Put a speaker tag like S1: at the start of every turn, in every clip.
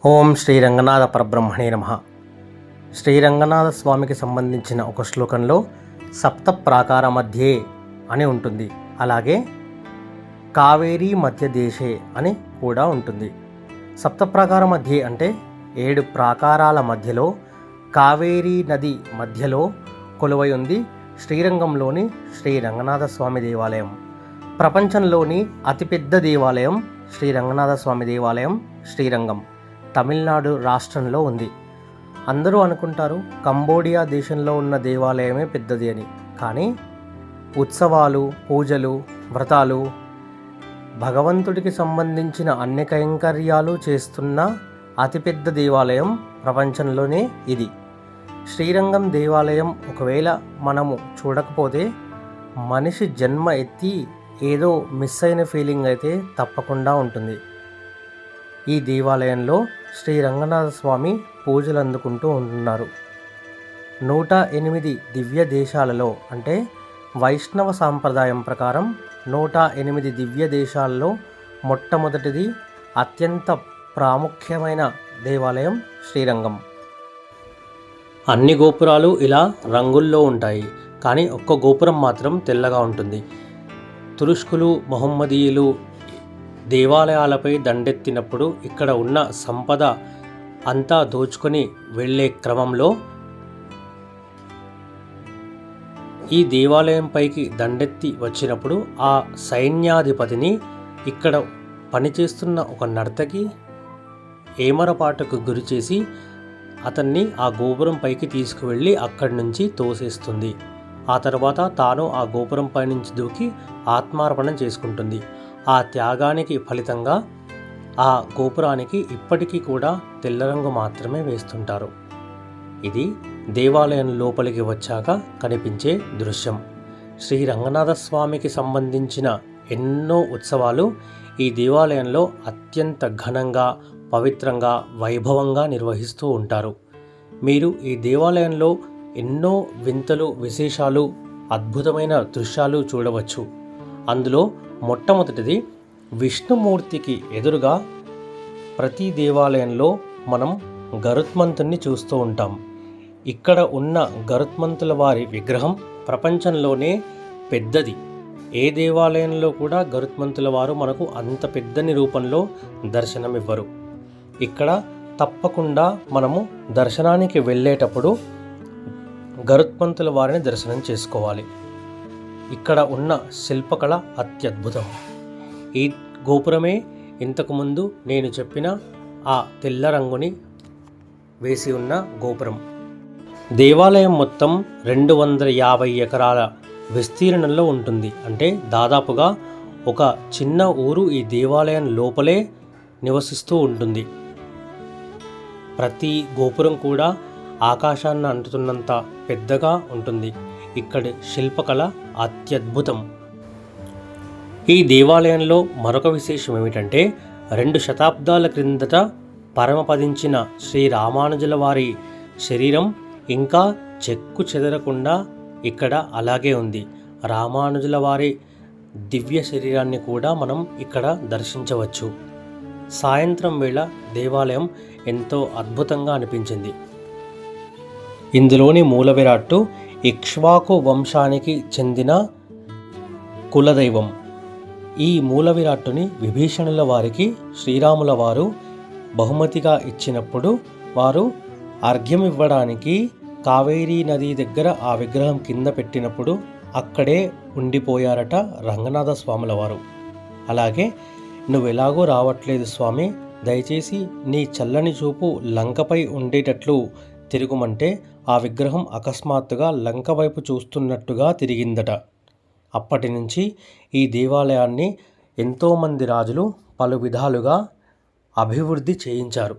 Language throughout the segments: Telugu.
S1: ఓం శ్రీ రంగనాథ పరబ్రహ్మణే నమః. శ్రీ రంగనాథ స్వామికి సంబంధించిన ఒక శ్లోకంలో సప్త ప్రాకార మధ్యే అని ఉంటుంది. అలాగే కావేరీ మధ్య దేశే అని కూడా ఉంటుంది. సప్త ప్రాకార మధ్యే అంటే 7 ప్రాకారాల మధ్యలో కావేరీ నది మధ్యలో కొలువై ఉంది శ్రీరంగంలోని శ్రీ రంగనాథ స్వామి దేవాలయం. ప్రపంచంలోని అతిపెద్ద దేవాలయం శ్రీ రంగనాథ స్వామి దేవాలయం శ్రీరంగం తమిళనాడు రాష్ట్రంలో ఉంది. అందరూ అనుకుంటారు కంబోడియా దేశంలో ఉన్న దేవాలయమే పెద్దది అని. కానీ ఉత్సవాలు, పూజలు, వ్రతాలు, భగవంతుడికి సంబంధించిన అన్ని కైంకర్యాలు చేస్తున్న అతిపెద్ద దేవాలయం ప్రపంచంలోనే ఇది. శ్రీరంగం దేవాలయం ఒకవేళ మనము చూడకపోతే మనిషి జన్మ ఎత్తి ఏదో మిస్ అయిన ఫీలింగ్ అయితే తప్పకుండా ఉంటుంది. ఈ దేవాలయంలో శ్రీ రంగనాథ స్వామి పూజలు అందుకుంటూ ఉంటున్నారు. 108 దివ్య దేశాలలో అంటే వైష్ణవ సాంప్రదాయం ప్రకారం 108 దివ్య దేశాలలో మొట్టమొదటిది అత్యంత ప్రాముఖ్యమైన దేవాలయం శ్రీరంగం. అన్ని గోపురాలు ఇలా రంగుల్లో ఉంటాయి, కానీ ఒక్క గోపురం మాత్రం తెల్లగా ఉంటుంది. తురుష్కులు, మొహమ్మదీయులు దేవాలయాలపై దండెత్తినప్పుడు ఇక్కడ ఉన్న సంపద అంతా దోచుకొని వెళ్ళే క్రమంలో ఈ దేవాలయం పైకి దండెత్తి వచ్చినప్పుడు ఆ సైన్యాధిపతిని ఇక్కడ పనిచేస్తున్న ఒక నర్తకి ఏమరపాటుకు గురి చేసి అతన్ని ఆ గోపురం పైకి తీసుకువెళ్ళి అక్కడి నుంచి తోసేస్తుంది. ఆ తర్వాత తాను ఆ గోపురం పైనుంచి దూకి ఆత్మార్పణం చేసుకుంటుంది. ఆ త్యాగానికి ఫలితంగా ఆ గోపురానికి ఇప్పటికీ కూడా తెల్ల రంగు మాత్రమే వేస్తుంటారు. ఇది దేవాలయం లోపలికి వచ్చాక కనిపించే దృశ్యం. శ్రీ రంగనాథ స్వామికి సంబంధించిన ఎన్నో ఉత్సవాలు ఈ దేవాలయంలో అత్యంత ఘనంగా, పవిత్రంగా, వైభవంగా నిర్వహిస్తూ ఉంటారు. మీరు ఈ దేవాలయంలో ఎన్నో వింతలు, విశేషాలు, అద్భుతమైన దృశ్యాలు చూడవచ్చు. అందులో మొట్టమొదటిది విష్ణుమూర్తికి ఎదురుగా ప్రతి దేవాలయంలో మనం గరుత్మంతుణ్ణి చూస్తూ ఉంటాం. ఇక్కడ ఉన్న గరుత్మంతుల వారి విగ్రహం ప్రపంచంలోనే పెద్దది. ఏ దేవాలయంలో కూడా గరుత్మంతుల వారు మనకు అంత పెద్దని రూపంలో దర్శనమివ్వరు. ఇక్కడ తప్పకుండా మనము దర్శనానికి వెళ్ళేటప్పుడు గరుత్మంతుల వారిని దర్శనం చేసుకోవాలి. ఇక్కడ ఉన్న శిల్పకళ అత్యద్భుతం. ఈ గోపురమే ఇంతకుముందు నేను చెప్పిన ఆ తెల్ల రంగుని వేసి ఉన్న గోపురం. దేవాలయం మొత్తం 250 ఎకరాల విస్తీర్ణంలో ఉంటుంది. అంటే దాదాపుగా ఒక చిన్న ఊరు ఈ దేవాలయం లోపలే నివసిస్తూ ఉంటుంది. ప్రతి గోపురం కూడా ఆకాశాన్ని అంటుతున్నంత పెద్దగా ఉంటుంది. ఇక్కడి శిల్పకళ అత్యద్భుతం. ఈ దేవాలయంలో మరొక విశేషం ఏమిటంటే 2 శతాబ్దాల క్రిందట పరమపదించిన శ్రీ రామానుజుల వారి శరీరం ఇంకా చెక్కు చెదరకుండా ఇక్కడ అలాగే ఉంది. రామానుజుల వారి దివ్య శరీరాన్ని కూడా మనం ఇక్కడ దర్శించవచ్చు. సాయంత్రం వేళ దేవాలయం ఎంతో అద్భుతంగా అనిపించింది. ఇందులోని మూల విరాట్టు ఇక్ష్వాకు వంశానికి చెందిన కులదైవం. ఈ మూల విరాట్టుని విభీషణుల వారికి శ్రీరాముల వారు బహుమతిగా ఇచ్చినప్పుడు వారు అర్ఘ్యం ఇవ్వడానికి కావేరీ నది దగ్గర ఆ విగ్రహం కింద పెట్టినప్పుడు అక్కడే ఉండిపోయారట రంగనాథ స్వాముల వారు. అలాగే నువ్వు ఎలాగో రావట్లేదు స్వామి, దయచేసి నీ చల్లని చూపు లంకపై ఉండేటట్లు తిరుగుమంటే ఆ విగ్రహం అకస్మాత్తుగా లంక వైపు చూస్తున్నట్టుగా తిరిగిందట. అప్పటి నుంచి ఈ దేవాలయాన్ని ఎంతోమంది రాజులు పలు విధాలుగా అభివృద్ధి చేయించారు.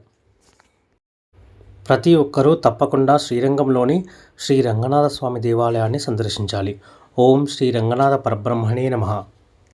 S1: ప్రతి ఒక్కరూ తప్పకుండా శ్రీరంగంలోని శ్రీ రంగనాథ స్వామి దేవాలయాన్ని సందర్శించాలి. ఓం శ్రీ రంగనాథ పరబ్రహ్మణే నమః.